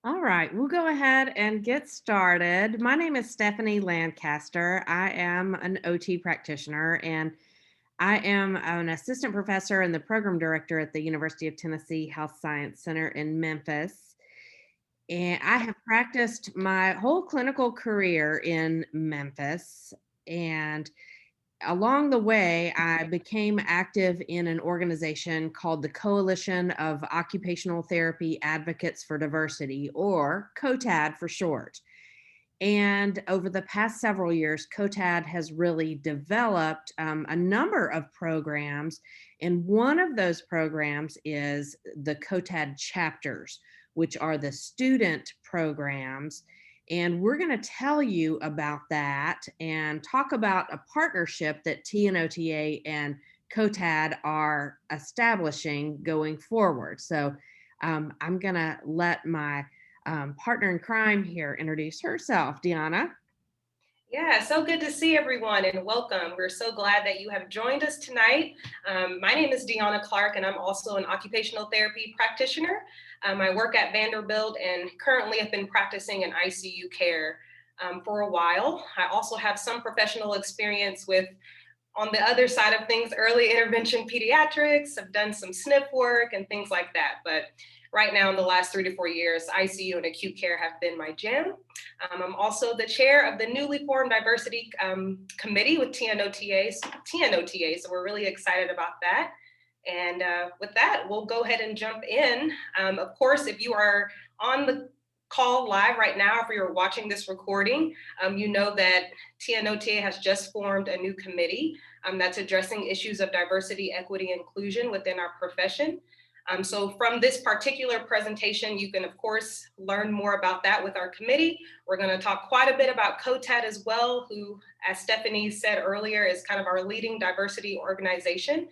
All right, we'll go ahead and get started. My name is Stephanie Lancaster. I am an OT practitioner and I am an assistant professor and the program director at the University of Tennessee Health Science Center in Memphis. And I have practiced my whole clinical career in Memphis. And along the way, I became active in an organization called the Coalition of Occupational Therapy Advocates for Diversity, or COTAD for short. And over the past several years, COTAD has really developed a number of programs. And one of those programs is the COTAD Chapters, which are the student programs. And we're going to tell you about that and talk about a partnership that TNOTA and COTAD are establishing going forward. So I'm going to let my partner in crime here introduce herself. Deanna. Yeah, so good to see everyone and welcome. We're so glad that you have joined us tonight. My name is Deanna Clark, and I'm also an occupational therapy practitioner. I work at Vanderbilt and currently have been practicing in ICU care for a while. I also have some professional experience with, on the other side of things, early intervention pediatrics. I've done some SNF work and things like that. But right now, in the last 3 to 4 years, ICU and acute care have been my jam. I'm also the chair of the newly formed diversity committee with TNOTA, so we're really excited about that. And with that, we'll go ahead and jump in. Of course, if you are on the call live right now, if you're watching this recording, you know that TNOTA has just formed a new committee that's addressing issues of diversity, equity, and inclusion within our profession. So from this particular presentation, you can, of course, learn more about that with our committee. We're going to talk quite a bit about COTAD as well, who, as Stephanie said earlier, is kind of our leading diversity organization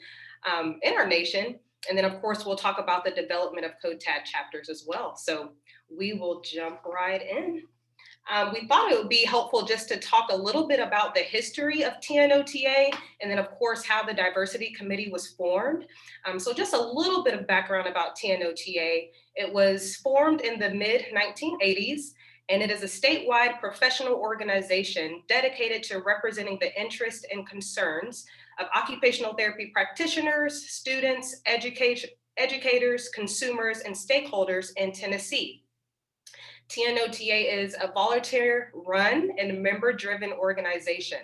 in our nation. And then, of course, we'll talk about the development of COTAD chapters as well. So we will jump right in. We thought it would be helpful just to talk a little bit about the history of TNOTA and then, of course, how the Diversity Committee was formed. So just a little bit of background about TNOTA. It was formed in the mid-1980s, and it is a statewide professional organization dedicated to representing the interests and concerns of occupational therapy practitioners, students, educators, consumers, and stakeholders in Tennessee. TNOTA is a volunteer-run and member-driven organization.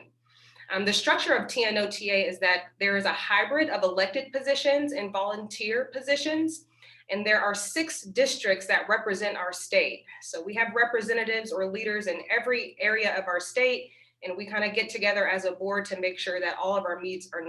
The structure of TNOTA is that there is a hybrid of elected positions and volunteer positions, and there are 6 districts that represent our state. So we have representatives or leaders in every area of our state, and we kind of get together as a board to make sure that all of our needs are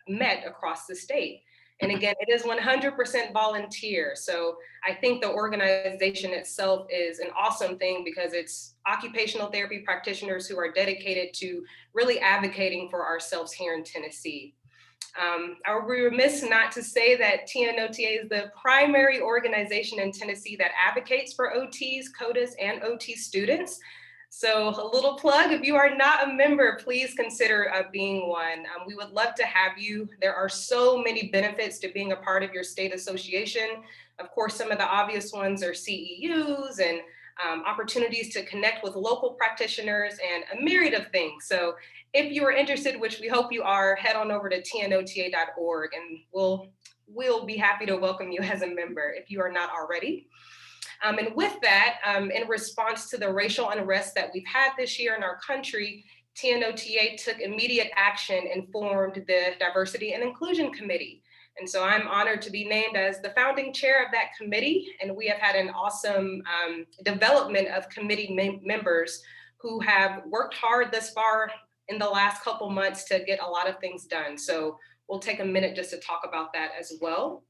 met across the state. And again, it is 100% volunteer. So I think the organization itself is an awesome thing because it's occupational therapy practitioners who are dedicated to really advocating for ourselves here in Tennessee. I would be remiss not to say that TNOTA is the primary organization in Tennessee that advocates for OTs, COTAs, and OT students. So a little plug, if you are not a member, please consider being one. We would love to have you. There are so many benefits to being a part of your state association. Of course, some of the obvious ones are CEUs and opportunities to connect with local practitioners and a myriad of things. So if you are interested, which we hope you are, head on over to tnota.org and we'll be happy to welcome you as a member if you are not already. And with that, in response to the racial unrest that we've had this year in our country, TNOTA took immediate action and formed the Diversity and Inclusion Committee. And so I'm honored to be named as the founding chair of that committee. And we have had an awesome development of committee members who have worked hard thus far in the last couple months to get a lot of things done. So we'll take a minute just to talk about that as well.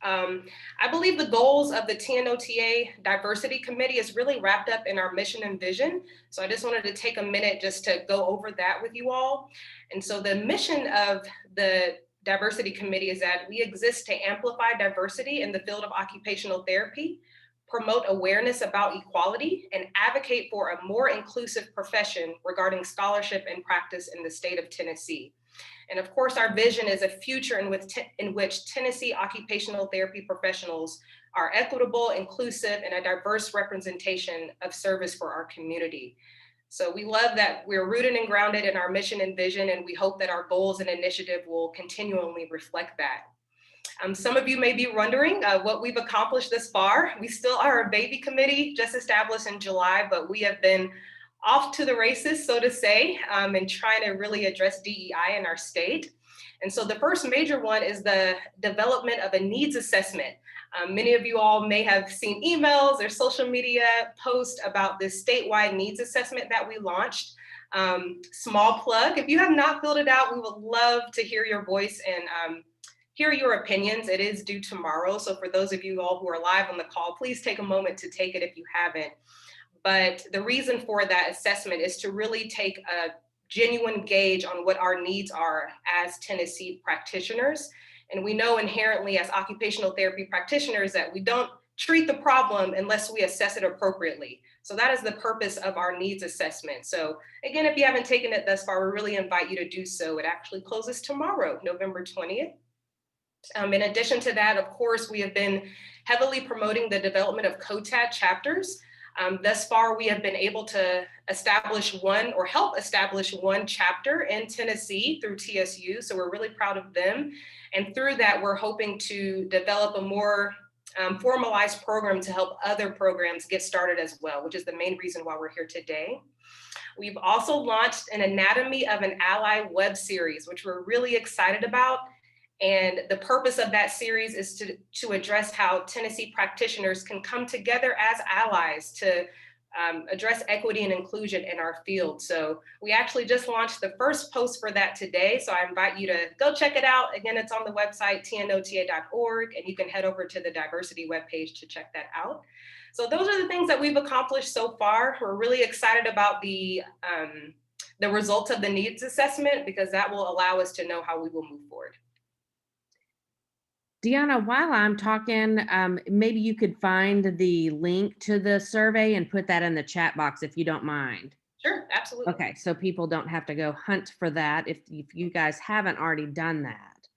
I believe the goals of the TNOTA Diversity Committee is really wrapped up in our mission and vision. So I just wanted to take a minute just to go over that with you all. And so the mission of the Diversity Committee is that we exist to amplify diversity in the field of occupational therapy, promote awareness about equality, and advocate for a more inclusive profession regarding scholarship and practice in the state of Tennessee. And of course, our vision is a future in which Tennessee occupational therapy professionals are equitable, inclusive, and a diverse representation of service for our community. So we love that we're rooted and grounded in our mission and vision, and we hope that our goals and initiative will continually reflect that. Some of you may be wondering what we've accomplished this far. We still are a baby committee, just established in July, but we have been off to the races, so to say, and trying to really address DEI in our state. And so the first major one is the development of a needs assessment. Many of you all may have seen emails or social media posts about this statewide needs assessment that we launched. Small plug, if you have not filled it out, we would love to hear your voice and hear your opinions. It is due tomorrow. So for those of you all who are live on the call, please take a moment to take it if you haven't. But the reason for that assessment is to really take a genuine gauge on what our needs are as Tennessee practitioners. And we know inherently as occupational therapy practitioners that we don't treat the problem unless we assess it appropriately. So that is the purpose of our needs assessment. So again, if you haven't taken it thus far, we really invite you to do so. It actually closes tomorrow, November 20th. In addition to that, of course, we have been heavily promoting the development of COTAD chapters. Thus far, we have been able to establish one or help establish one chapter in Tennessee through TSU. So we're really proud of them. And through that, we're hoping to develop a more formalized program to help other programs get started as well, which is the main reason why we're here today. We've also launched an Anatomy of an Ally web series, which we're really excited about. And the purpose of that series is to address how Tennessee practitioners can come together as allies to address equity and inclusion in our field. So we actually just launched the first post for that today. So I invite you to go check it out. Again, it's on the website, TNOTA.org, and you can head over to the diversity webpage to check that out. So those are the things that we've accomplished so far. We're really excited about the results of the needs assessment because that will allow us to know how we will move forward. Deanna, while I'm talking, maybe you could find the link to the survey and put that in the chat box if you don't mind. Sure, absolutely. Okay, so people don't have to go hunt for that if you guys haven't already done that.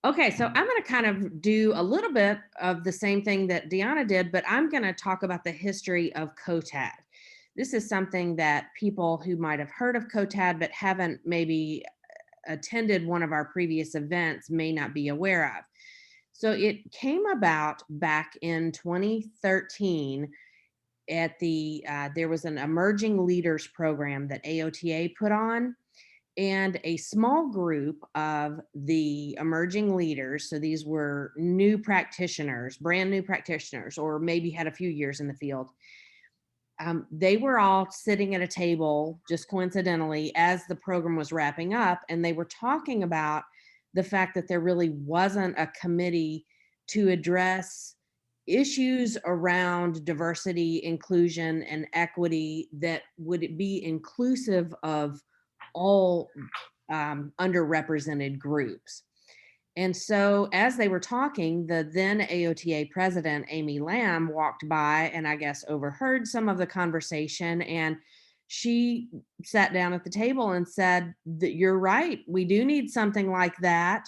Okay, so I'm going to kind of do a little bit of the same thing that Deanna did, but I'm going to talk about the history of COTAD. This is something that people who might have heard of COTAD but haven't maybe attended one of our previous events may not be aware of. So it came about back in 2013 at there was an emerging leaders program that AOTA put on, and a small group of the emerging leaders, so these were new practitioners, brand new practitioners, or maybe had a few years in the field. They were all sitting at a table just coincidentally as the program was wrapping up, and they were talking about the fact that there really wasn't a committee to address issues around diversity, inclusion, and equity that would be inclusive of all underrepresented groups. And so as they were talking, the then AOTA president, Amy Lamb, walked by and I guess overheard some of the conversation, and she sat down at the table and said that you're right, we do need something like that.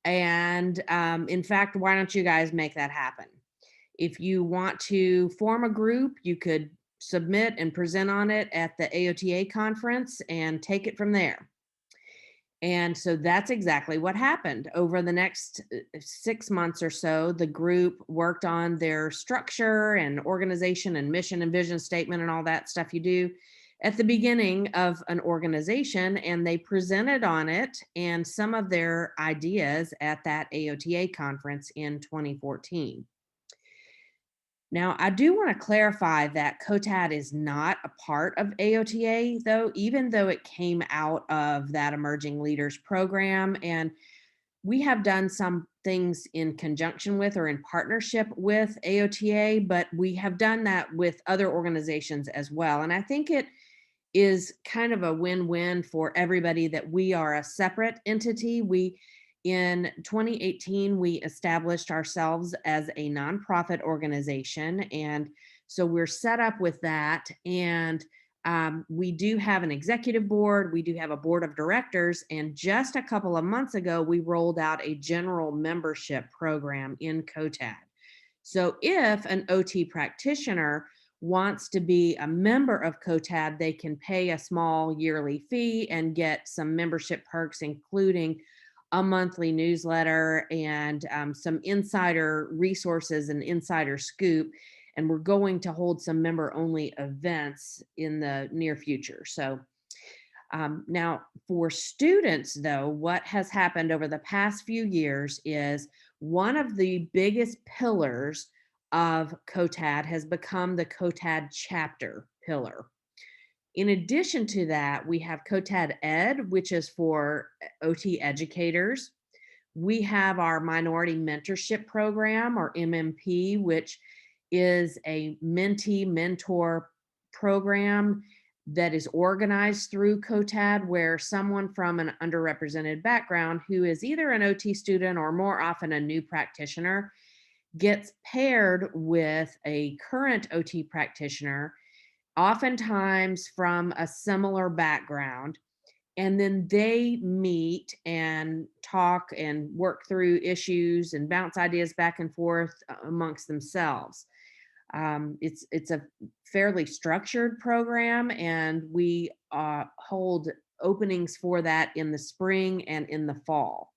And in fact, why don't you guys make that happen? If you want to form a group, you could submit and present on it at the AOTA conference and take it from there. And so that's exactly what happened. Over the next 6 months or so, the group worked on their structure and organization and mission and vision statement and all that stuff you do at the beginning of an organization, and they presented on it and some of their ideas at that AOTA conference in 2014. Now, I do want to clarify that COTAD is not a part of AOTA, though, even though it came out of that Emerging Leaders program. And we have done some things in conjunction with or in partnership with AOTA, but we have done that with other organizations as well. And I think it is kind of a win-win for everybody that we are a separate entity. In 2018, we established ourselves as a nonprofit organization. And so we're set up with that. And we do have an executive board. We do have a board of directors. And just a couple of months ago, we rolled out a general membership program in COTAD. So if an OT practitioner wants to be a member of COTAD, they can pay a small yearly fee and get some membership perks, including a monthly newsletter and some insider resources and insider scoop. And we're going to hold some member only events in the near future. So now, for students, though, what has happened over the past few years is one of the biggest pillars of COTAD has become the COTAD chapter pillar. In addition to that, we have COTAD Ed, which is for OT educators. We have our Minority Mentorship Program, or MMP, which is a mentee mentor program that is organized through COTAD, where someone from an underrepresented background who is either an OT student or more often a new practitioner gets paired with a current OT practitioner, oftentimes from a similar background, and then they meet and talk and work through issues and bounce ideas back and forth amongst themselves. It's a fairly structured program, and we hold openings for that in the spring and in the fall.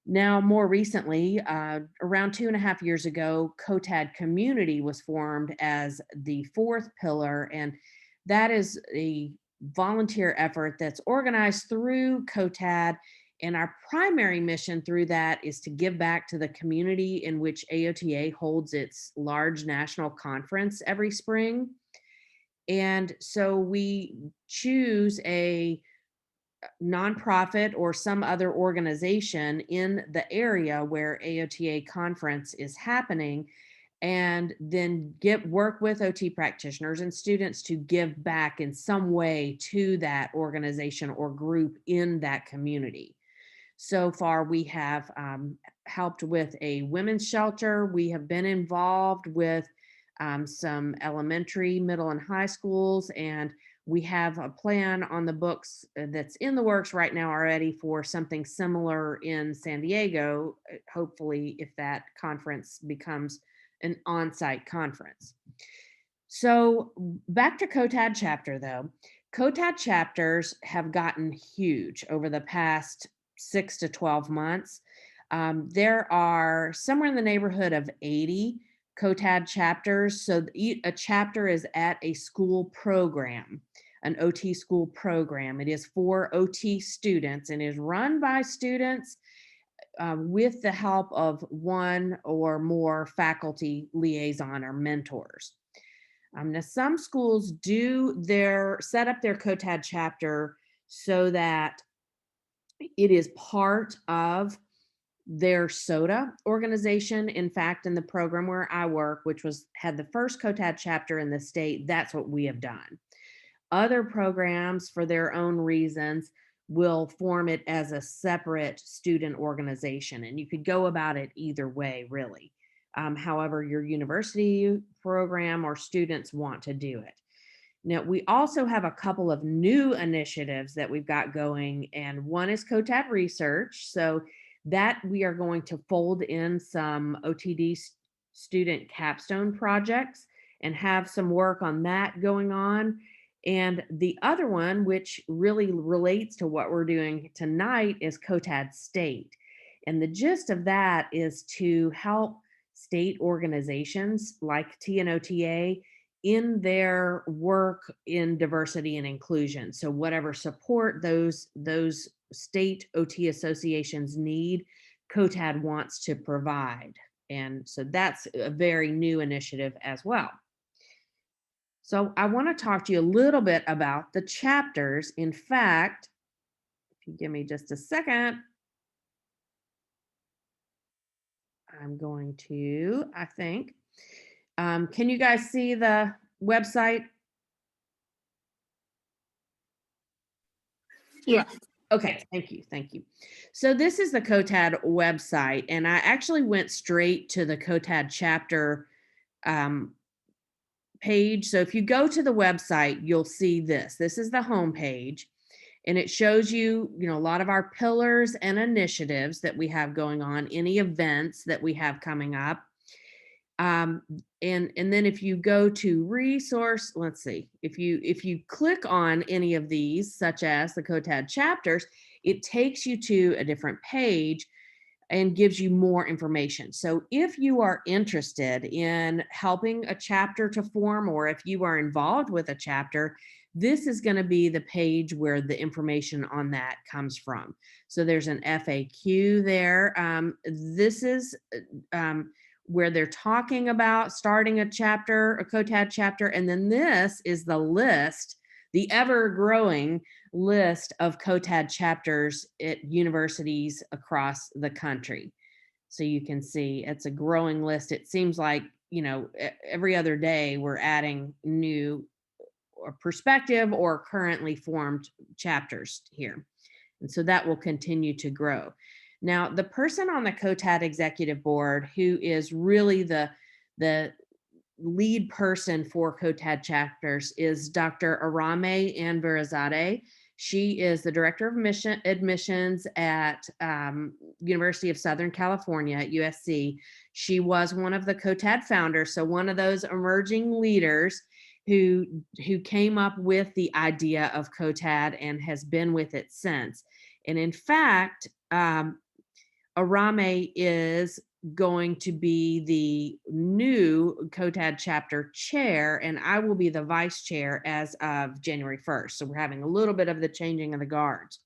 Now, more recently, around 2.5 years ago, COTAD Community was formed as the fourth pillar, and that is a volunteer effort that's organized through COTAD. And our primary mission through that is to give back to the community in which AOTA holds its large national conference every spring. And so we choose a nonprofit or some other organization in the area where AOTA conference is happening, and then work with OT practitioners and students to give back in some way to that organization or group in that community. So far, we have helped with a women's shelter. We have been involved with some elementary, middle, and high schools, and we have a plan on the books that's in the works right now already for something similar in San Diego, hopefully, if that conference becomes an on-site conference. So back to COTAD chapter, though. COTAD chapters have gotten huge over the past 6 to 12 months. There are somewhere in the neighborhood of 80 COTAD chapters. So a chapter is at a school program, an OT school program. It is for OT students and is run by students with the help of one or more faculty liaison or mentors. Now, some schools do set up their COTAD chapter so that it is part of their SOTA organization. In fact, in the program where I work, which had the first COTAD chapter in the state, that's what we have done. Other programs, for their own reasons, will form it as a separate student organization, and you could go about it either way, really. However, your university program or students want to do it. Now, we also have a couple of new initiatives that we've got going, and one is COTAD Research. So that we are going to fold in some OTD student capstone projects and have some work on that going on. And the other one, which really relates to what we're doing tonight, is COTAD State. And the gist of that is to help state organizations like TNOTA in their work in diversity and inclusion. So whatever support those state OT associations need, COTAD wants to provide. And so that's a very new initiative as well. So I want to talk to you a little bit about the chapters. In fact, if you give me just a second, I'm going to, I think, can you guys see the website? Yeah. Okay, thank you, thank you. So this is the COTAD website, and I actually went straight to the COTAD chapter page. So if you go to the website, you'll see this. This is the home page, and it shows you, a lot of our pillars and initiatives that we have going on, any events that we have coming up. Um, and then if you go to resource, let's see, if you click on any of these, such as the COTAD chapters, it takes you to a different page and gives you more information. So if you are interested in helping a chapter to form, or if you are involved with a chapter, this is going to be the page where the information on that comes from. So there's an FAQ there. This is where they're talking about starting a chapter, a COTAD chapter, and then this is the list, the ever growing list of COTAD chapters at universities across the country. So you can see it's a growing list. It seems like, every other day we're adding new or perspective or currently formed chapters here. And so that will continue to grow. Now, the person on the COTAD executive board who is really the lead person for COTAD chapters is Dr. Arame Anverazade. She is the director of admissions at University of Southern California at USC. She was one of the COTAD founders, so one of those emerging leaders who came up with the idea of COTAD and has been with it since. And in fact, Arame is going to be the new COTAD chapter chair, and I will be the vice chair as of January 1st. So we're having a little bit of the changing of the guards.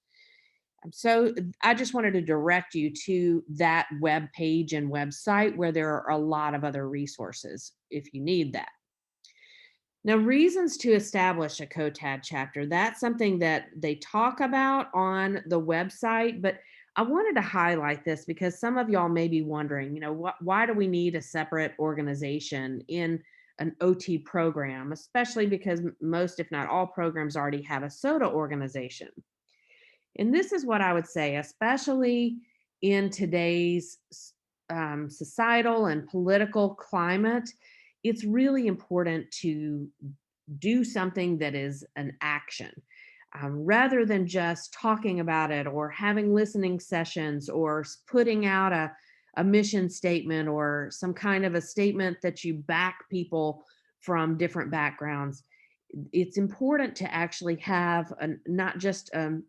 So I just wanted to direct you to that web page and website where there are a lot of other resources if you need that. Now, reasons to establish a COTAD chapter, that's something that they talk about on the website, but I wanted to highlight this because some of y'all may be wondering, why do we need a separate organization in an OT program, especially because most, if not all programs already have a SOTA organization. And this is what I would say, especially in today's societal and political climate, it's really important to do something that is an action rather than just talking about it or having listening sessions or putting out a mission statement or some kind of a statement that you back people from different backgrounds. It's important to actually have not just an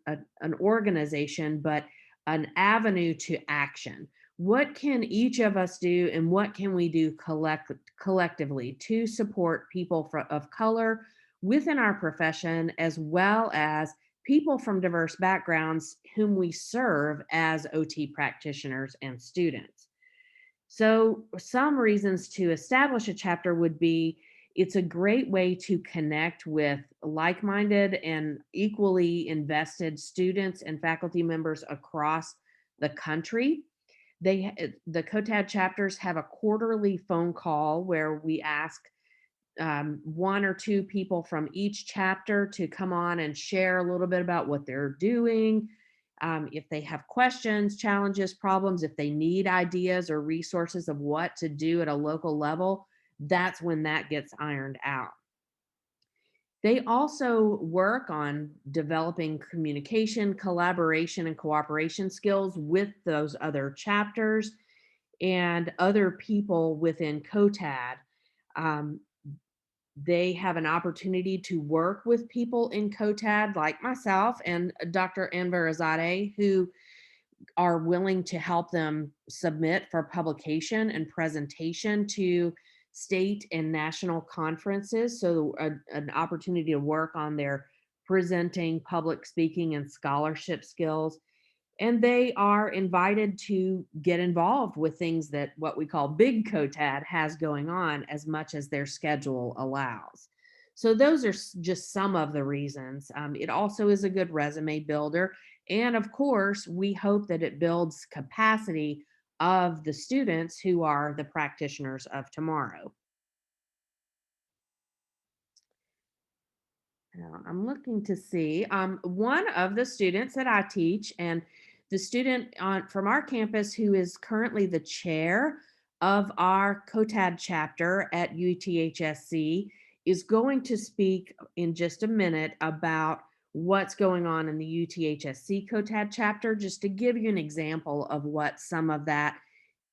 organization, but an avenue to action. What can each of us do, and what can we do collectively to support people of color within our profession, as well as people from diverse backgrounds whom we serve as OT practitioners and students? So, some reasons to establish a chapter would be it's a great way to connect with like minded and equally invested students and faculty members across the country. The COTAD chapters have a quarterly phone call where we ask one or two people from each chapter to come on and share a little bit about what they're doing. If they have questions, challenges, problems, if they need ideas or resources of what to do at a local level, that's when that gets ironed out. They also work on developing communication, collaboration, and cooperation skills with those other chapters and other people within COTAD. Um, they have an opportunity to work with people in COTAD like myself and Dr. Anverazade, who are willing to help them submit for publication and presentation to state and national conferences. So an opportunity to work on their presenting, public speaking, and scholarship skills. And they are invited to get involved with things that what we call Big COTAD has going on as much as their schedule allows. So those are just some of the reasons. It also is a good resume builder. And of course, we hope that it builds capacity of the students who are the practitioners of tomorrow. Now, I'm looking to see one of the students that I teach, and the student from our campus who is currently the chair of our COTAD chapter at UTHSC is going to speak in just a minute about what's going on in the UTHSC COTAD chapter, just to give you an example of what some of that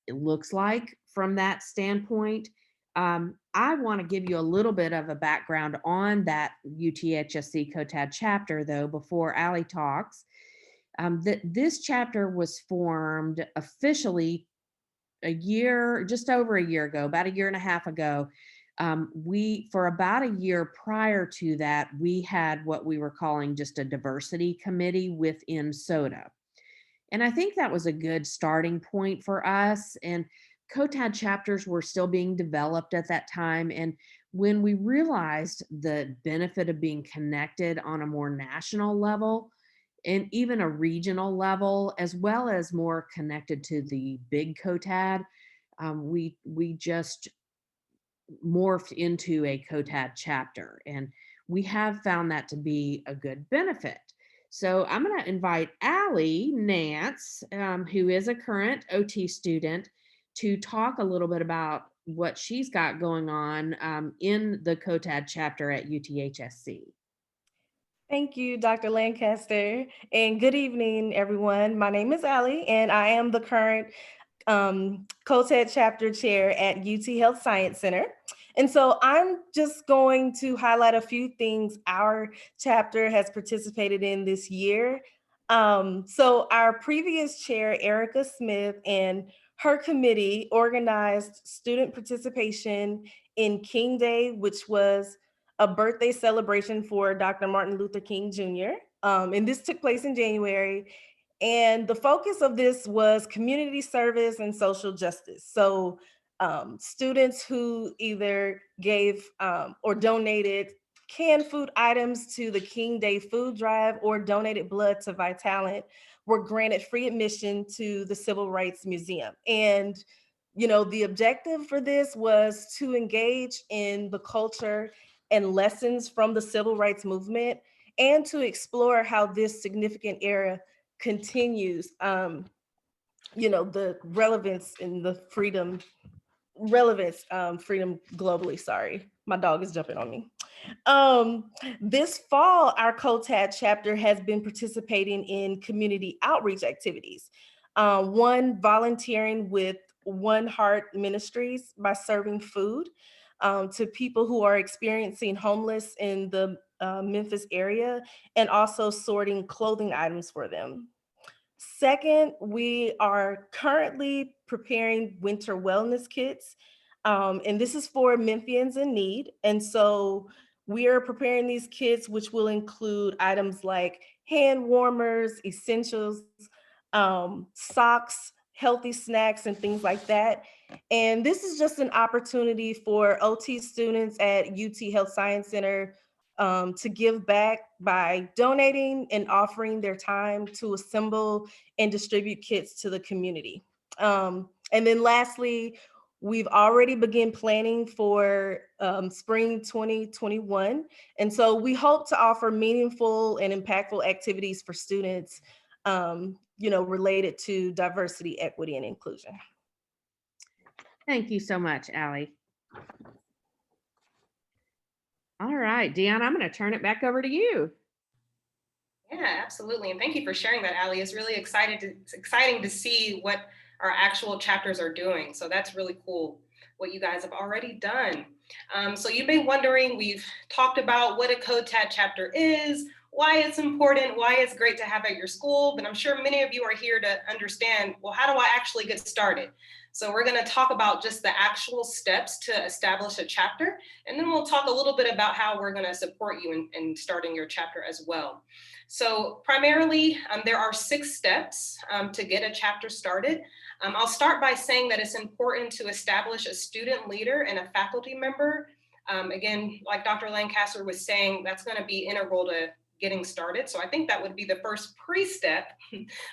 looks like from that standpoint. I want to give you a little bit of a background on that UTHSC COTAD chapter, though, before Allie talks. This chapter was formed officially just over a year ago, about a year and a half ago. For about a year prior to that, we had what we were calling just a diversity committee within SOTA. And I think that was a good starting point for us. And COTAD chapters were still being developed at that time. And when we realized the benefit of being connected on a more national level and even a regional level, as well as more connected to the big COTAD, we just morphed into a COTAD chapter. And we have found that to be a good benefit. So I'm going to invite Allie Nance, who is a current OT student, to talk a little bit about what she's got going on in the COTAD chapter at UTHSC. Thank you, Dr. Lancaster, and good evening, everyone. My name is Allie, and I am the current COTAD chapter chair at UT Health Science Center. And so I'm just going to highlight a few things our chapter has participated in this year. So our previous chair, Erica Smith, and her committee organized student participation in King Day, which was a birthday celebration for Dr. Martin Luther King Jr. And this took place in January. And the focus of this was community service and social justice. So students who either gave or donated canned food items to the King Day food drive or donated blood to Vitalent were granted free admission to the Civil Rights Museum. And the objective for this was to engage in the culture and lessons from the civil rights movement and to explore how this significant era continues, the relevance and the freedom globally. Sorry, my dog is jumping on me. This fall, our COTAD chapter has been participating in community outreach activities. One, volunteering with One Heart Ministries by serving food to people who are experiencing homeless in the Memphis area, and also sorting clothing items for them. Second, we are currently preparing winter wellness kits, and this is for Memphians in need. And so we are preparing these kits, which will include items like hand warmers, essentials, socks, healthy snacks, and things like that. And this is just an opportunity for OT students at UT Health Science Center to give back by donating and offering their time to assemble and distribute kits to the community. And then lastly, we've already begun planning for spring 2021. And so we hope to offer meaningful and impactful activities for students, related to diversity, equity, and inclusion. Thank you so much, Allie. All right, Deanna, I'm going to turn it back over to you. Yeah, absolutely. And thank you for sharing that, Allie. It's really exciting to see what our actual chapters are doing. So that's really cool what you guys have already done. So you may be wondering, we've talked about what a COTAD chapter is, why it's important, why it's great to have at your school, but I'm sure many of you are here to understand, well, how do I actually get started? So we're going to talk about just the actual steps to establish a chapter, and then we'll talk a little bit about how we're going to support you in starting your chapter as well. So primarily, there are 6 steps to get a chapter started. I'll start by saying that it's important to establish a student leader and a faculty member. Again, like Dr. Lancaster was saying, that's going to be integral to getting started. So I think that would be the first pre-step,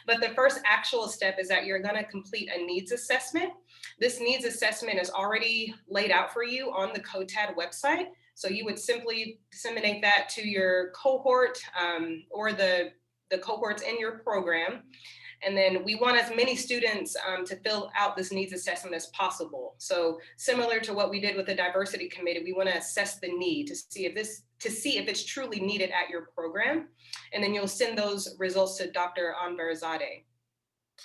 but the first actual step is that you're going to complete a needs assessment. This needs assessment is already laid out for you on the COTAD website. So you would simply disseminate that to your cohort or the cohorts in your program. And then we want as many students to fill out this needs assessment as possible. So similar to what we did with the diversity committee, we want to assess the need to see if it's truly needed at your program. And then you'll send those results to Dr. Anverzadeh.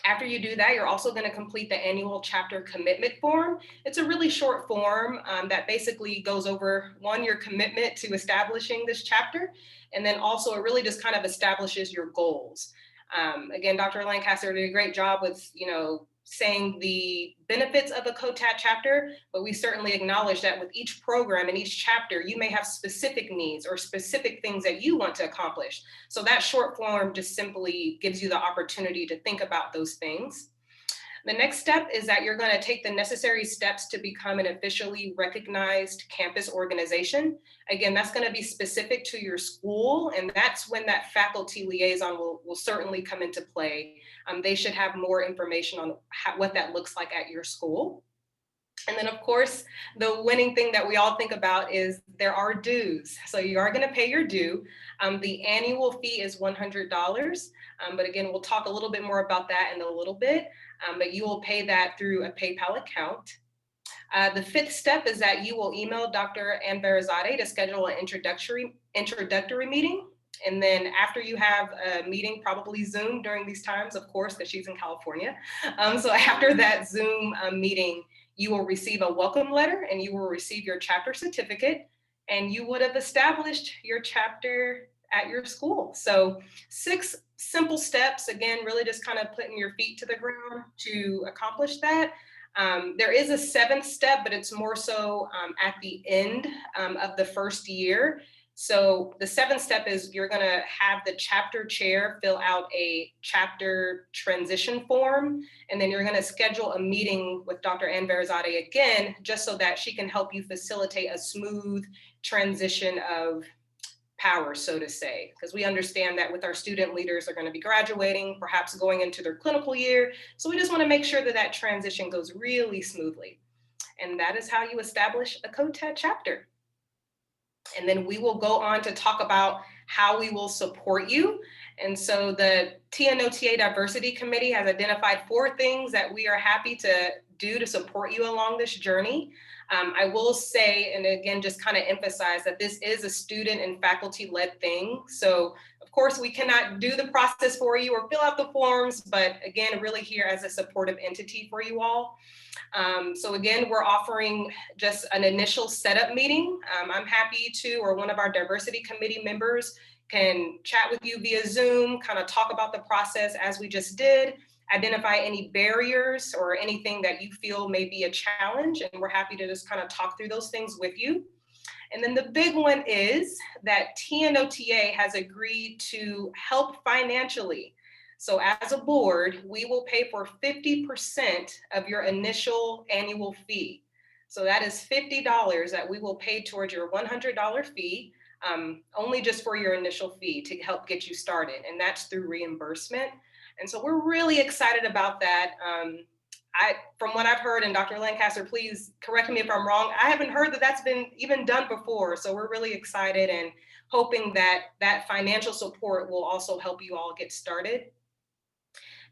After you do that, you're also going to complete the annual chapter commitment form. It's a really short form that basically goes over, one, your commitment to establishing this chapter, and then also it really just kind of establishes your goals. Again, Dr. Lancaster did a great job with, saying the benefits of a COTAD chapter, but we certainly acknowledge that with each program and each chapter, you may have specific needs or specific things that you want to accomplish. So that short form just simply gives you the opportunity to think about those things. The next step is that you're going to take the necessary steps to become an officially recognized campus organization. Again, that's going to be specific to your school, and that's when that faculty liaison will certainly come into play. They should have more information on what that looks like at your school. And then, of course, the winning thing that we all think about is there are dues. So you are going to pay your due. The annual fee is $100. But again, we'll talk a little bit more about that in a little bit. But you will pay that through a PayPal account. The fifth step is that you will email Dr. Anverizade to schedule an introductory meeting. And then after you have a meeting, probably Zoom during these times, of course, because she's in California. So after that Zoom meeting, you will receive a welcome letter and you will receive your chapter certificate, and you would have established your chapter at your school. So 6 simple steps, again, really just kind of putting your feet to the ground to accomplish that. There is a 7th step, but it's more so at the end of the first year. So the 7th step is you're going to have the chapter chair fill out a chapter transition form, and then you're going to schedule a meeting with Dr. Anverizade again, just so that she can help you facilitate a smooth transition of power, so to say, because we understand that with our student leaders are going to be graduating, perhaps going into their clinical year. So we just want to make sure that that transition goes really smoothly. And that is how you establish a COTAD chapter. And then we will go on to talk about how we will support you. And so the TNOTA Diversity Committee has identified 4 things that we are happy to do to support you along this journey. I will say, and again, just kind of emphasize that this is a student and faculty-led thing. So of course, we cannot do the process for you or fill out the forms, but again, really here as a supportive entity for you all. So again, we're offering just an initial setup meeting. I'm happy to, or one of our diversity committee members can chat with you via Zoom, kind of talk about the process as we just did, identify any barriers or anything that you feel may be a challenge, and we're happy to just kind of talk through those things with you. And then the big one is that TNOTA has agreed to help financially. So as a board, we will pay for 50% of your initial annual fee. So that is $50 that we will pay towards your $100 fee, only just for your initial fee to help get you started. And that's through reimbursement. And so we're really excited about that. From what I've heard, and Dr. Lancaster, please correct me if I'm wrong, I haven't heard that that's been even done before. So we're really excited and hoping that that financial support will also help you all get started.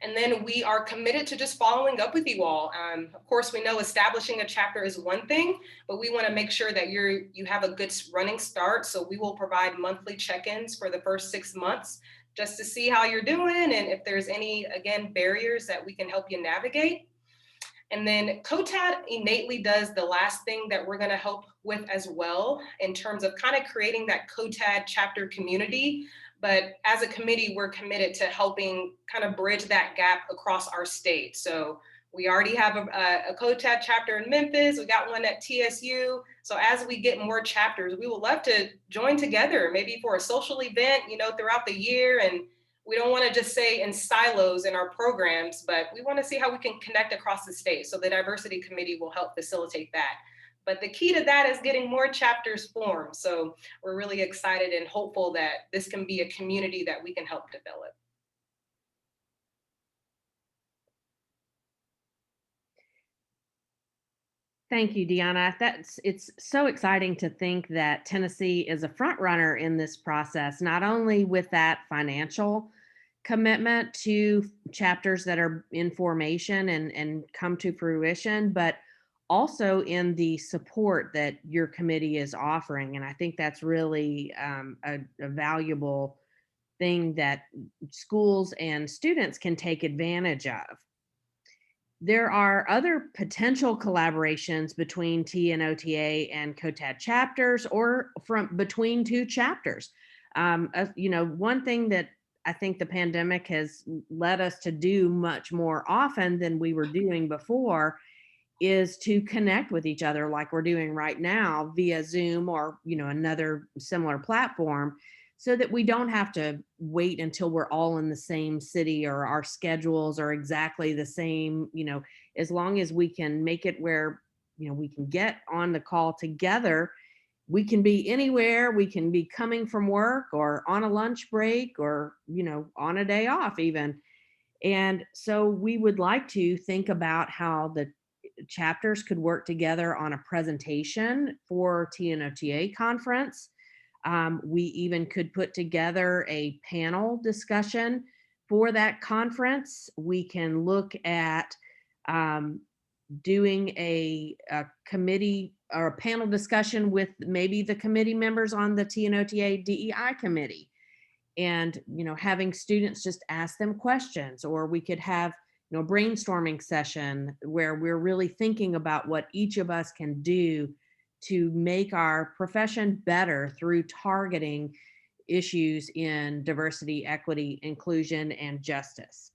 And then we are committed to just following up with you all. Of course, we know establishing a chapter is one thing, but we want to make sure that you have a good running start. So we will provide monthly check-ins for the first 6 months just to see how you're doing and if there's any, again, barriers that we can help you navigate. And then COTAD innately does the last thing that we're going to help with as well in terms of kind of creating that COTAD chapter community. But as a committee, we're committed to helping kind of bridge that gap across our state. So we already have a COTAD chapter in Memphis. We got one at TSU. So as we get more chapters, we would love to join together, maybe for a social event, throughout the year. And we don't want to just say in silos in our programs, but we want to see how we can connect across the state. So the diversity committee will help facilitate that. But the key to that is getting more chapters formed. So we're really excited and hopeful that this can be a community that we can help develop. Thank you, Deanna. It's so exciting to think that Tennessee is a front runner in this process, not only with that financial commitment to chapters that are in formation and come to fruition, but also in the support that your committee is offering. And I think that's really a valuable thing that schools and students can take advantage of. There are other potential collaborations between TNOTA and COTAD chapters, or from between two chapters. One thing that I think the pandemic has led us to do much more often than we were doing before is to connect with each other like we're doing right now via Zoom or, another similar platform, so that we don't have to wait until we're all in the same city or our schedules are exactly the same. As long as we can make it where, we can get on the call together, we can be anywhere. We can be coming from work or on a lunch break or, on a day off even. And so we would like to think about how the chapters could work together on a presentation for TNOTA conference. We even could put together a panel discussion for that conference. We can look at doing a committee or a panel discussion with maybe the committee members on the TNOTA DEI committee, and having students just ask them questions. Or we could have a brainstorming session where we're really thinking about what each of us can do to make our profession better through targeting issues in diversity, equity, inclusion, and justice.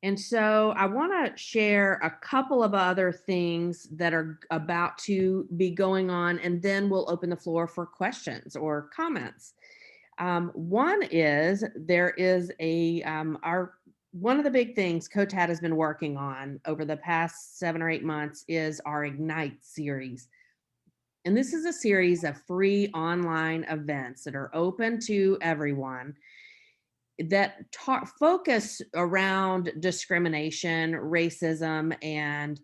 And so I want to share a couple of other things that are about to be going on, and then we'll open the floor for questions or comments. One is there is one of the big things COTAD has been working on over the past 7 or 8 months is our Ignite series. And this is a series of free online events that are open to everyone that focus around discrimination, racism, and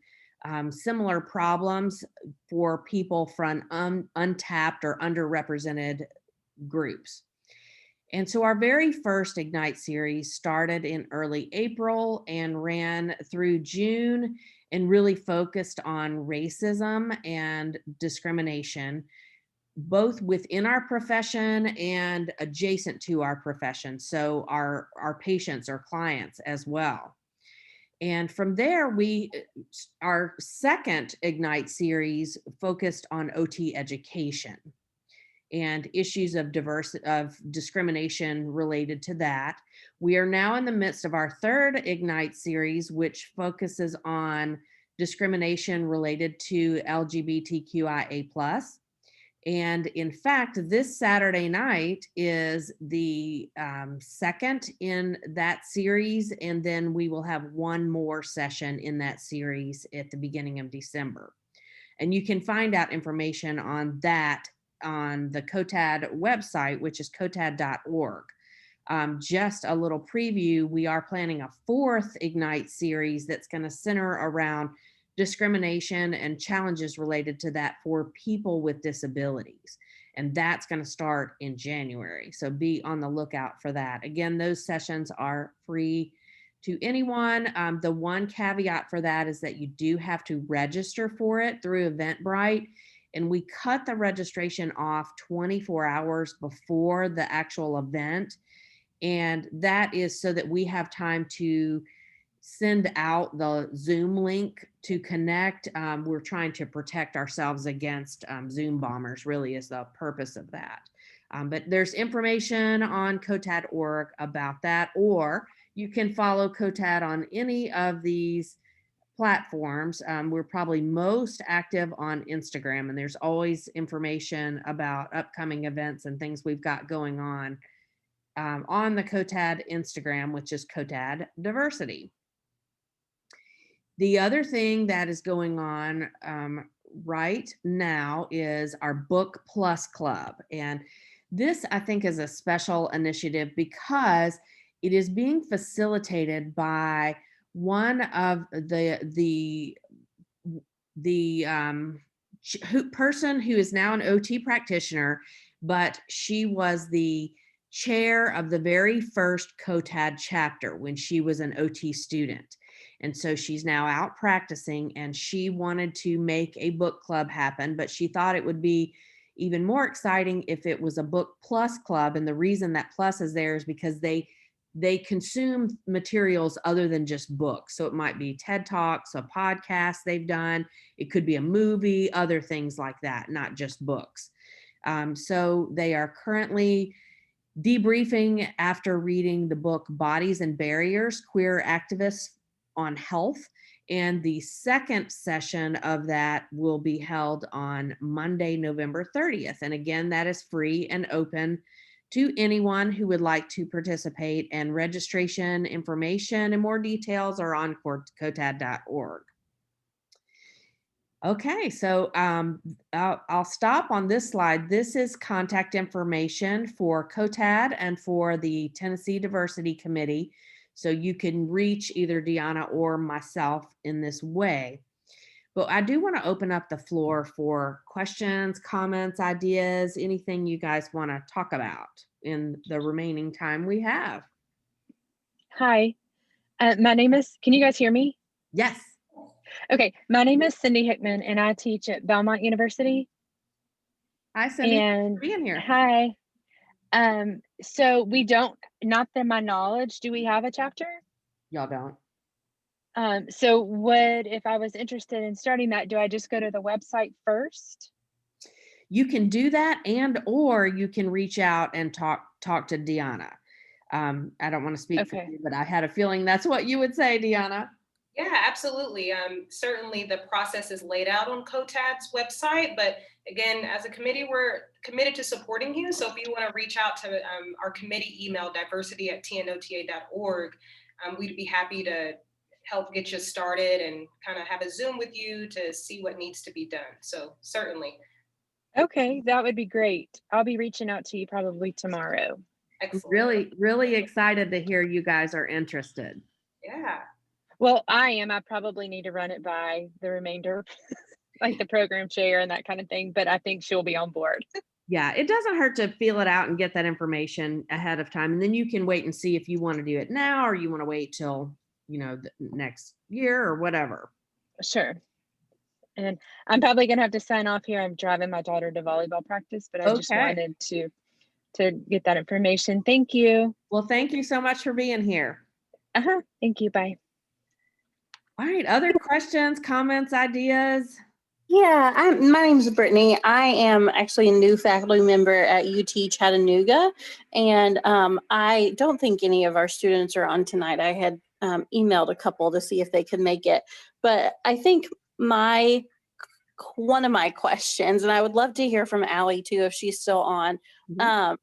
similar problems for people from untapped or underrepresented groups. And so our very first Ignite series started in early April and ran through June, and really focused on racism and discrimination, both within our profession and adjacent to our profession. So our patients or clients as well. And from there, our second Ignite series focused on OT education and issues of discrimination related to that. We are now in the midst of our third Ignite series, which focuses on discrimination related to LGBTQIA+. And in fact, this Saturday night is the second in that series. And then we will have one more session in that series at the beginning of December. And you can find out information on that on the COTAD website, which is cotad.org. Just a little preview, we are planning a fourth Ignite series that's going to center around discrimination and challenges related to that for people with disabilities. And that's going to start in January. So be on the lookout for that. Again, those sessions are free to anyone. The one caveat for that is that you do have to register for it through Eventbrite. And we cut the registration off 24 hours before the actual event. And that is so that we have time to send out the Zoom link to connect. We're trying to protect ourselves against Zoom bombers, really is the purpose of that. But there's information on COTAD.org about that, or you can follow COTAD on any of these platforms. We're probably most active on Instagram, and there's always information about upcoming events and things we've got going on the COTAD Instagram, which is COTAD Diversity. The other thing that is going on right now is our Book Plus Club. And this, I think, is a special initiative because it is being facilitated by one of the person who is now an OT practitioner, but she was the chair of the very first COTAD chapter when she was an OT student. And so she's now out practicing, and she wanted to make a book club happen, but she thought it would be even more exciting if it was a book plus club. And the reason that plus is there is because they consume materials other than just books. So it might be TED Talks, a podcast they've done. It could be a movie, other things like that, not just books. So they are currently debriefing after reading the book Bodies and Barriers, Queer Activists on Health. And the second session of that will be held on Monday, November 30th. And again, that is free and open to anyone who would like to participate, and registration information and more details are on cotad.org. Okay, so I'll stop on this slide. This is contact information for COTAD and for the Tennessee Diversity Committee. So you can reach either Deanna or myself in this way. But I do want to open up the floor for questions, comments, ideas, anything you guys want to talk about in the remaining time we have. Hi, my name is, can you guys hear me? Yes. Okay, my name is Cindy Hickman and I teach at Belmont University. Hi, Cindy. And Thanks for being here. hi. So we don't, not to my knowledge, do we have a chapter? Y'all don't. So if I was interested in starting that, do I just go to the website first? You can do that, or you can reach out and talk to Deanna. I don't want to speak for you, but I had a feeling that's what you would say, Deanna. Yeah, absolutely. Certainly the process is laid out on COTAD's website, but again, as a committee, we're committed to supporting you. So if you want to reach out to our committee email, diversity@tnota.org, we'd be happy to help get you started and kind of have a Zoom with you to see what needs to be done. So certainly. Okay, that would be great. I'll be reaching out to you probably tomorrow. Excellent. Really excited to hear you guys are interested. Yeah. Well, I am. I probably need to run it by the remainder, like the program chair and that kind of thing, but I think she'll be on board. Yeah, it doesn't hurt to feel it out and get that information ahead of time. And then you can wait and see if you want to do it now or you want to wait till, the next year or whatever. Sure. And I'm probably going to have to sign off here. I'm driving my daughter to volleyball practice, but I just wanted to get that information. Thank you. Well, thank you so much for being here. Thank you. Bye. All right. Other questions, comments, ideas? Yeah, my name is Brittany. I am actually a new faculty member at UT Chattanooga, and I don't think any of our students are on tonight. I had emailed a couple to see if they could make it, but I think one of my questions, and I would love to hear from Allie too if she's still on. Mm-hmm.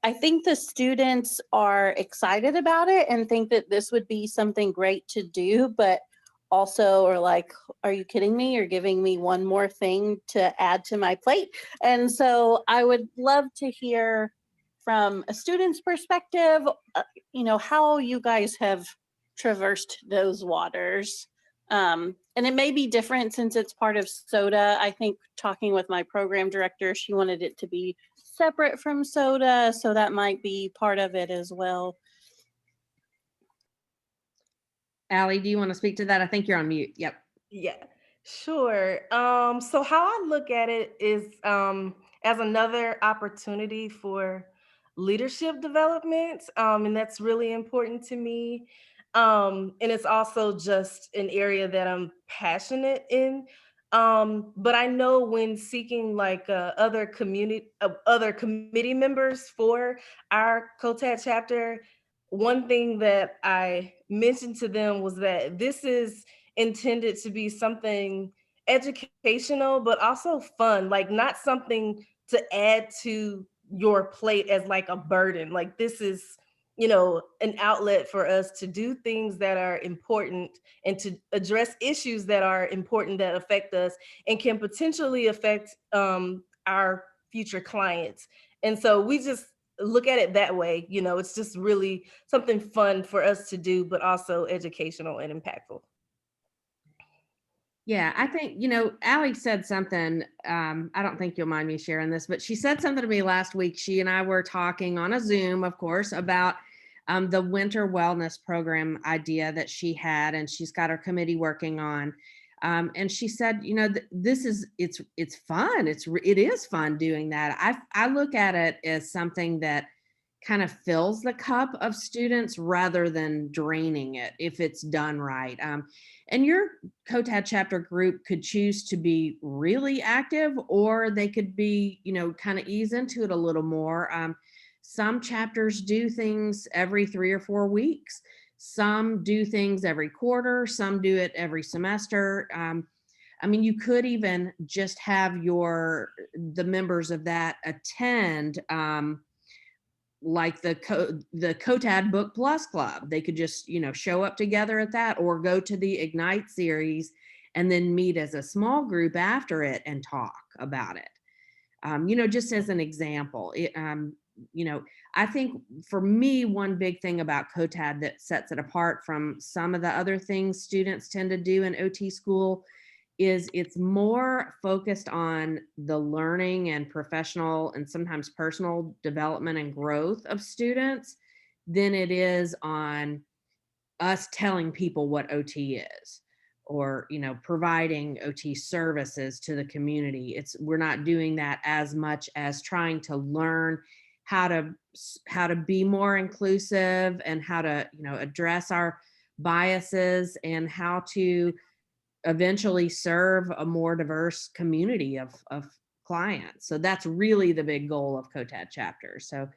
I think the students are excited about it and think that this would be something great to do, but also are like, are you kidding me? You're giving me one more thing to add to my plate. And so I would love to hear from a student's perspective, how you guys have traversed those waters. And it may be different since it's part of SOTA. I think talking with my program director, she wanted it to be separate from SOTA. So that might be part of it as well. Allie, do you want to speak to that? I think you're on mute. Yep. Yeah, sure. So how I look at it is as another opportunity for leadership development. And that's really important to me. And it's also just an area that I'm passionate in. But I know when seeking like other committee members for our COTAD chapter, one thing that I mentioned to them was that this is intended to be something educational, but also fun, like not something to add to your plate as like a burden. Like this is, an outlet for us to do things that are important and to address issues that are important that affect us and can potentially affect our future clients. And so we just look at it that way. It's just really something fun for us to do, but also educational and impactful. Yeah, I think, Allie said something, I don't think you'll mind me sharing this, but she said something to me last week. She and I were talking on a Zoom, of course, about the winter wellness program idea that she had, and she's got her committee working on. And she said, you know, it's fun. It is fun doing that. I look at it as something that kind of fills the cup of students rather than draining it if it's done right. And your COTAD chapter group could choose to be really active, or they could be, you know, kind of ease into it a little more. Some chapters do things every 3 or 4 weeks. Some do things every quarter. Some do it every semester. I mean, you could even just have the members of that attend, like the COTAD Book Plus Club. They could just, you know, show up together at that, or go to the Ignite series and then meet as a small group after it and talk about it. You know, just as an example, you know, I think for me, one big thing about COTAD that sets it apart from some of the other things students tend to do in OT school is it's more focused on the learning and professional and sometimes personal development and growth of students than it is on us telling people what OT is, or, you know, providing OT services to the community. We're not doing that as much as trying to learn how to be more inclusive, and how to, you know, address our biases, and how to eventually serve a more diverse community of clients. So that's really the big goal of COTAD chapters. So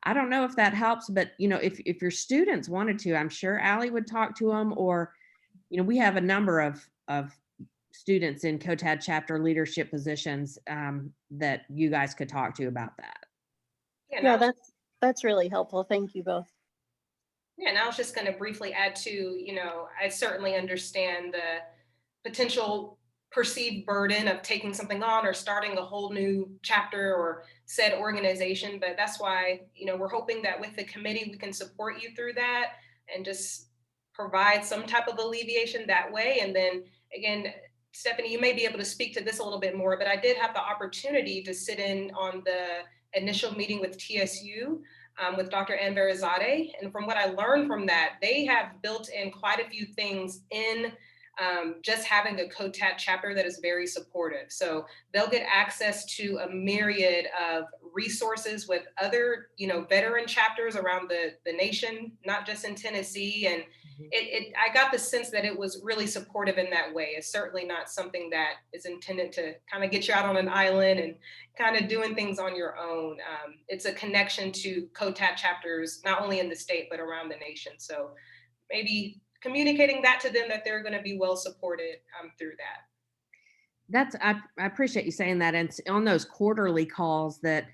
I don't know if that helps, but, you know, if your students wanted to, I'm sure Allie would talk to them, or, you know, we have a number of students in COTAD chapter leadership positions that you guys could talk to about that. Yeah, that's really helpful. Thank you both. Yeah, and I was just going to briefly add to, you know, I certainly understand the potential perceived burden of taking something on or starting a whole new chapter or said organization. But that's why, you know, we're hoping that with the committee, we can support you through that and just provide some type of alleviation that way. And then again, Stephanie, you may be able to speak to this a little bit more, but I did have the opportunity to sit in on the initial meeting with TSU with Dr. Anverizadeh. And from what I learned from that, they have built in quite a few things in just having a COTAD chapter that is very supportive. So they'll get access to a myriad of resources with other, you know, veteran chapters around the nation, not just in Tennessee. And I got the sense that it was really supportive in that way. It's certainly not something that is intended to kind of get you out on an island and kind of doing things on your own. It's a connection to COTAD chapters, not only in the state, but around the nation. So maybe communicating that to them, that they're going to be well supported through that. I appreciate you saying that. And on those quarterly calls that,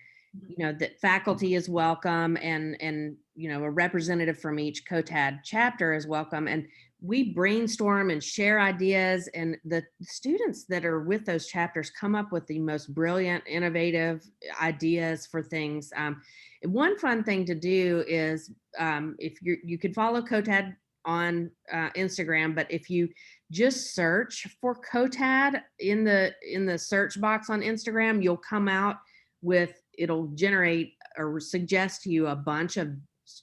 you know, that faculty is welcome, and, you know, a representative from each COTAD chapter is welcome. And we brainstorm and share ideas, and the students that are with those chapters come up with the most brilliant, innovative ideas for things. One fun thing to do is, if you could follow COTAD on Instagram, but if you just search for COTAD in the search box on Instagram, you'll come out with, it'll generate or suggest to you a bunch of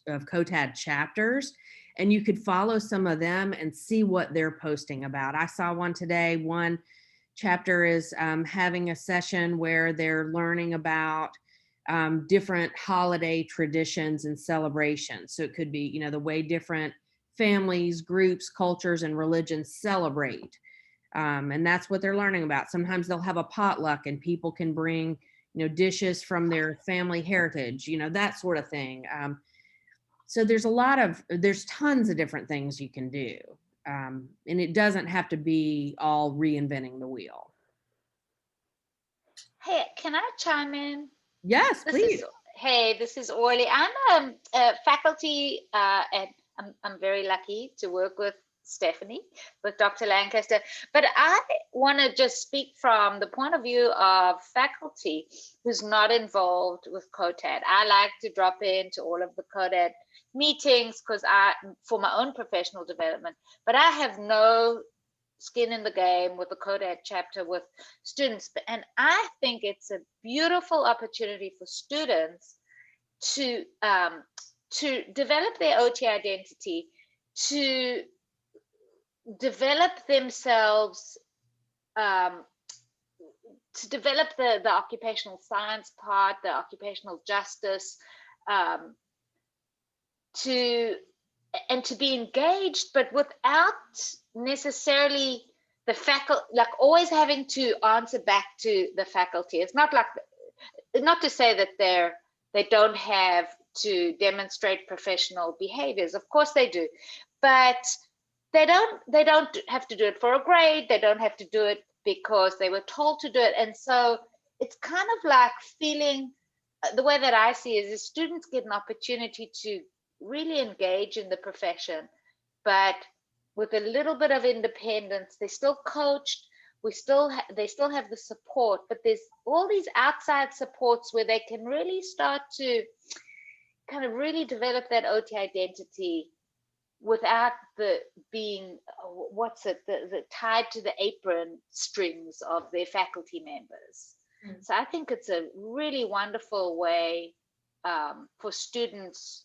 COTAD chapters, and you could follow some of them and see what they're posting about. I saw one today. One chapter is having a session where they're learning about different holiday traditions and celebrations. So it could be, you know, the way different families, groups, cultures, and religions celebrate. And that's what they're learning about. Sometimes they'll have a potluck and people can bring, you know, dishes from their family heritage, you know, that sort of thing. So there's tons of different things you can do. And it doesn't have to be all reinventing the wheel. Hey, can I chime in? Yes, please. This is Orly. I'm a faculty at I'm very lucky to work with Stephanie, with Dr. Lancaster, but I want to just speak from the point of view of faculty who's not involved with COTAD. I like to drop into all of the COTAD meetings for my own professional development, but I have no skin in the game with the COTAD chapter with students. And I think it's a beautiful opportunity for students to develop their OT identity, to develop themselves to develop the occupational science part, the occupational justice, to be engaged, but without necessarily the faculty, like always having to answer back to the faculty. It's not like, not to say that they don't have to demonstrate professional behaviors. Of course they do, but they don't have to do it for a grade. They don't have to do it because they were told to do it. And so it's kind of like feeling, the way that I see it is students get an opportunity to really engage in the profession, but with a little bit of independence. They're still coached. They still have the support, but there's all these outside supports where they can really start to kind of really develop that OT identity without the being, the tied to the apron strings of their faculty members. Mm. So I think it's a really wonderful way for students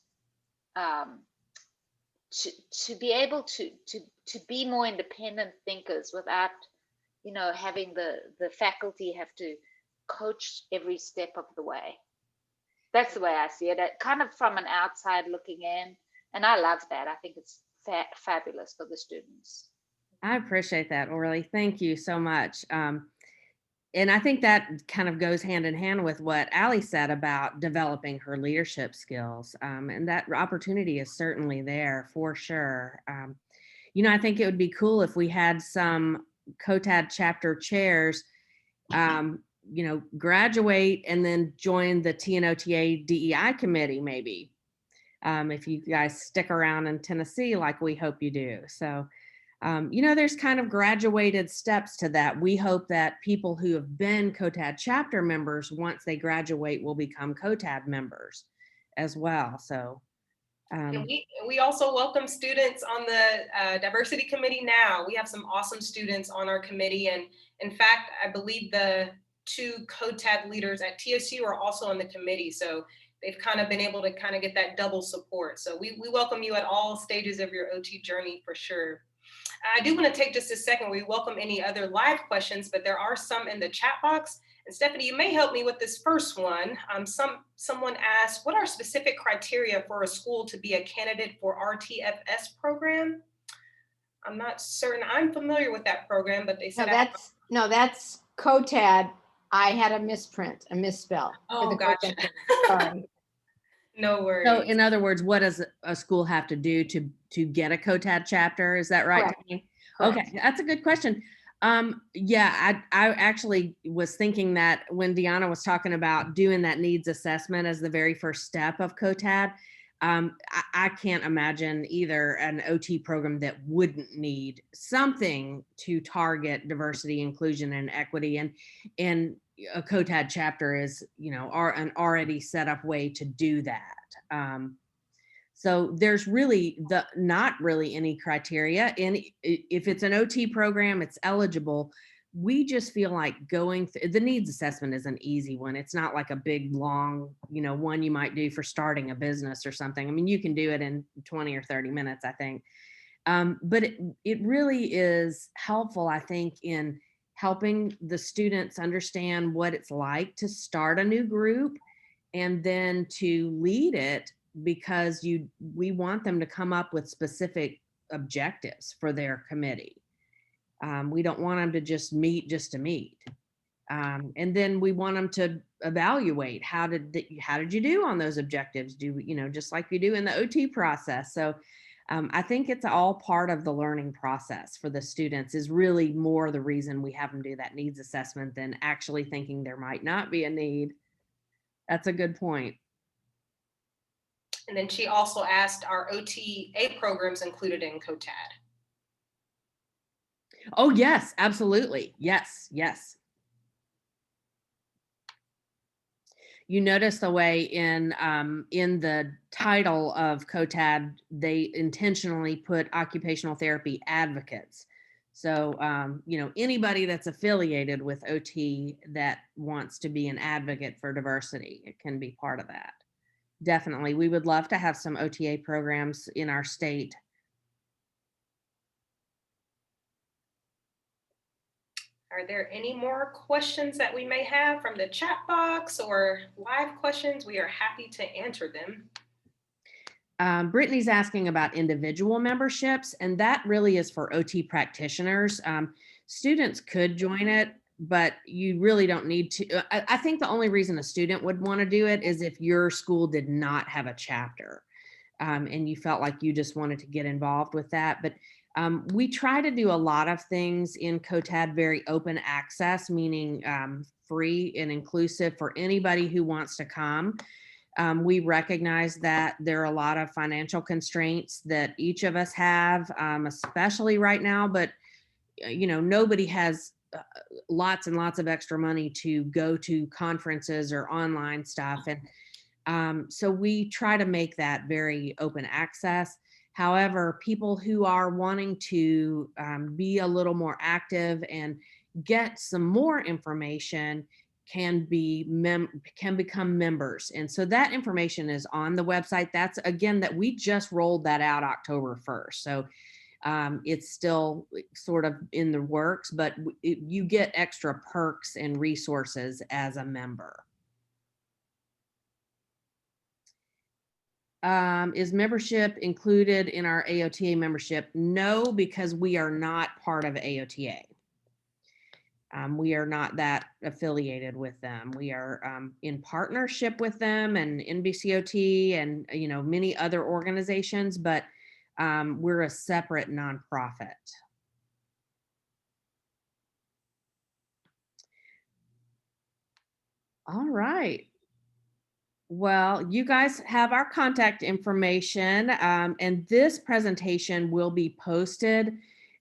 to be able to be more independent thinkers without, having the faculty have to coach every step of the way. That's the way I see it, kind of from an outside looking in. And I love that. I think it's fabulous for the students. I appreciate that, Orly. Thank you so much. And I think that kind of goes hand in hand with what Allie said about developing her leadership skills. And that opportunity is certainly there for sure. I think it would be cool if we had some COTAD chapter chairs, graduate and then join the TNOTA DEI committee, maybe. If you guys stick around in Tennessee like we hope you do. So, there's kind of graduated steps to that. We hope that people who have been COTAD chapter members, once they graduate, will become COTAD members as well. So, and we also welcome students on the diversity committee now. We have some awesome students on our committee. And in fact, I believe the 2 COTAD leaders at TSU are also on the committee. So they've kind of been able to kind of get that double support. So we welcome you at all stages of your OT journey for sure. I do want to take just a second. We welcome any other live questions, but there are some in the chat box. And Stephanie, you may help me with this first one. Someone asked, what are specific criteria for a school to be a candidate for RTFS program? I'm not certain. I'm familiar with that program, but they said that's COTAD. I had a misspell. Oh, gotcha. Sorry. No worries. So in other words, what does a school have to do to get a COTAD chapter? Is that right? Correct. Okay, that's a good question. I actually was thinking that when Deanna was talking about doing that needs assessment as the very first step of COTAD, I can't imagine either an OT program that wouldn't need something to target diversity, inclusion, and equity. And a COTAD chapter is, an already set up way to do that. So there's really not really any criteria. And if it's an OT program, it's eligible. We just feel like going through the needs assessment is an easy one. It's not like a big, long, one you might do for starting a business or something. I mean, you can do it in 20 or 30 minutes, I think. But it really is helpful, I think, in helping the students understand what it's like to start a new group and then to lead it, because we want them to come up with specific objectives for their committee. We don't want them to just meet to meet. And then we want them to evaluate how did you do on those objectives? Just like you do in the OT process. So I think it's all part of the learning process for the students, is really more the reason we have them do that needs assessment than actually thinking there might not be a need. That's a good point. And then she also asked, are OTA programs included in COTAD? Oh, yes, absolutely. Yes. You notice the way in the title of COTAD, they intentionally put occupational therapy advocates. So, anybody that's affiliated with OT that wants to be an advocate for diversity, it can be part of that. Definitely. We would love to have some OTA programs in our state. Are there any more questions that we may have from the chat box or live questions? We are happy to answer them. Brittany's asking about individual memberships, and that really is for OT practitioners. Students could join it, but you really don't need to. I think the only reason a student would want to do it is if your school did not have a chapter, and you felt like you just wanted to get involved with that. But we try to do a lot of things in COTAD very open access, meaning free and inclusive for anybody who wants to come. We recognize that there are a lot of financial constraints that each of us have, especially right now, but nobody has lots and lots of extra money to go to conferences or online stuff. And so we try to make that very open access. However, people who are wanting to be a little more active and get some more information can become members. And so that information is on the website. That's again, that we just rolled that out October 1st. So it's still sort of in the works, but you get extra perks and resources as a member. Is membership included in our AOTA membership? No, because we are not part of AOTA. We are not that affiliated with them. We are in partnership with them and NBCOT and many other organizations, but we're a separate nonprofit. All right. Well, you guys have our contact information, and this presentation will be posted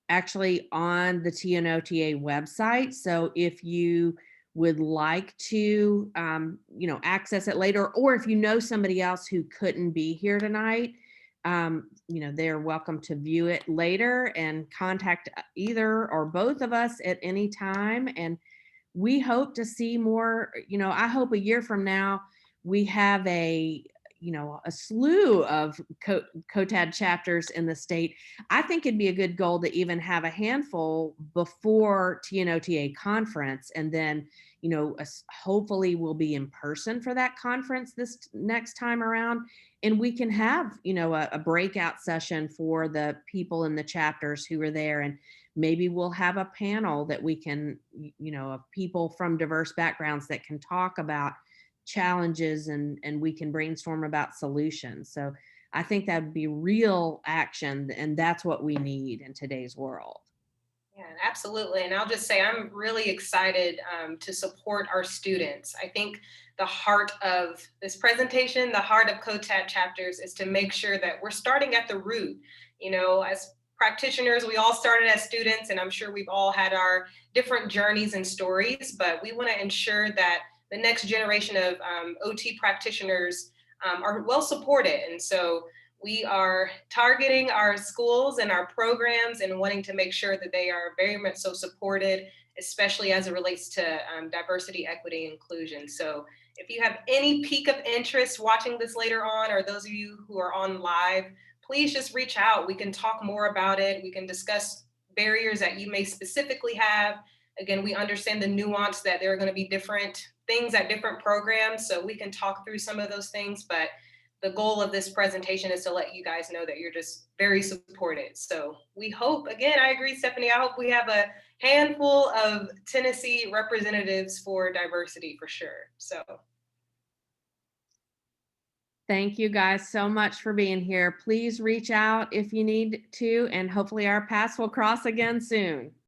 actually on the TNOTA website. So if you would like to, access it later, or if you know somebody else who couldn't be here tonight, they're welcome to view it later and contact either or both of us at any time. And we hope to see more, I hope a year from now, we have a slew of COTAD chapters in the state. I think it'd be a good goal to even have a handful before TNOTA conference. And then, hopefully we'll be in person for that conference this next time around. And we can have, a breakout session for the people in the chapters who are there. And maybe we'll have a panel that we can, of people from diverse backgrounds that can talk about challenges and we can brainstorm about solutions. So I think that would be real action, and that's what we need in today's world. Yeah, absolutely. And I'll just say I'm really excited to support our students. I think the heart of this presentation, the heart of COTAD Chapters, is to make sure that we're starting at the root. As practitioners, we all started as students, and I'm sure we've all had our different journeys and stories, but we want to ensure that the next generation of OT practitioners are well supported. And so we are targeting our schools and our programs and wanting to make sure that they are very much so supported, especially as it relates to diversity, equity, inclusion. So if you have any peak of interest watching this later on, or those of you who are on live, please just reach out. We can talk more about it. We can discuss barriers that you may specifically have. Again, we understand the nuance that there are going to be different things at different programs, so we can talk through some of those things, but the goal of this presentation is to let you guys know that you're just very supported. So we hope, again, I agree, Stephanie, I hope we have a handful of Tennessee representatives for diversity for sure. So thank you guys so much for being here. Please reach out if you need to, and hopefully our paths will cross again soon.